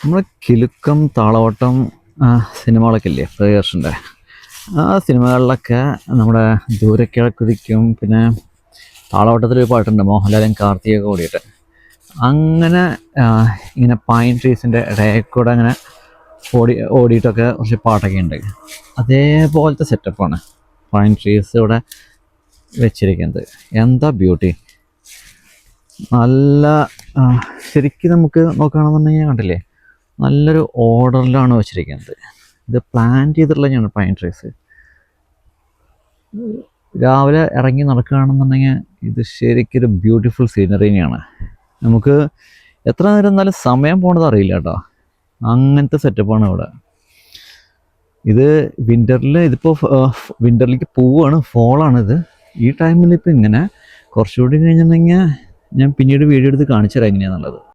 നമ്മൾ കിലുക്കം താളവട്ടം സിനിമകളൊക്കെ ഇല്ലേ പ്രിയദർശൻ്റെ ആ സിനിമകളിലൊക്കെ നമ്മുടെ ദൂരക്കിഴക്കുതിക്കും പിന്നെ താളവട്ടത്തിലൊരു പാട്ടുണ്ട് മോഹൻലാലും കാർത്തികയൊക്കെ കൂടിയിട്ട് അങ്ങനെ ഇങ്ങനെ പൈൻ ട്രീസിൻ്റെ ഇടയിൽ കൂടെ അങ്ങനെ ഓടിയിട്ടൊക്കെ കുറച്ച് പാട്ടൊക്കെ ഉണ്ട്. അതേപോലത്തെ സെറ്റപ്പാണ് പൈൻ ട്രീസ് ഇവിടെ വെച്ചിരിക്കുന്നത്. എന്താ ബ്യൂട്ടി! നല്ല ശരിക്കും നമുക്ക് നോക്കുകയാണെന്നുണ്ടെങ്കിൽ കണ്ടില്ലേ, നല്ലൊരു ഓർഡറിലാണ് വെച്ചിരിക്കുന്നത്. ഇത് പ്ലാൻ ചെയ്തിട്ടുള്ളതാണ് പൈൻ ട്രീസ്. രാവിലെ ഇറങ്ങി നടക്കുകയാണെന്നുണ്ടെങ്കിൽ ഇത് ശരിക്കൊരു ബ്യൂട്ടിഫുൾ സീനറിയാണ്. നമുക്ക് എത്ര നേരം എന്നാലും സമയം പോണത് അറിയില്ല കേട്ടോ. അങ്ങനത്തെ സെറ്റപ്പാണ് ഇവിടെ. ഇത് വിൻ്ററിൽ, ഇതിപ്പോൾ വിൻ്ററിലേക്ക് പോവുകയാണ്, ഫോളാണിത്. ഈ ടൈമിൽ ഇപ്പോൾ ഇങ്ങനെ കുറച്ചുകൂടി കഴിഞ്ഞിട്ടുണ്ടെങ്കിൽ ഞാൻ പിന്നീട് വീഡിയോ എടുത്ത് കാണിച്ചു തരാം എങ്ങനെയാണെന്നുള്ളത്.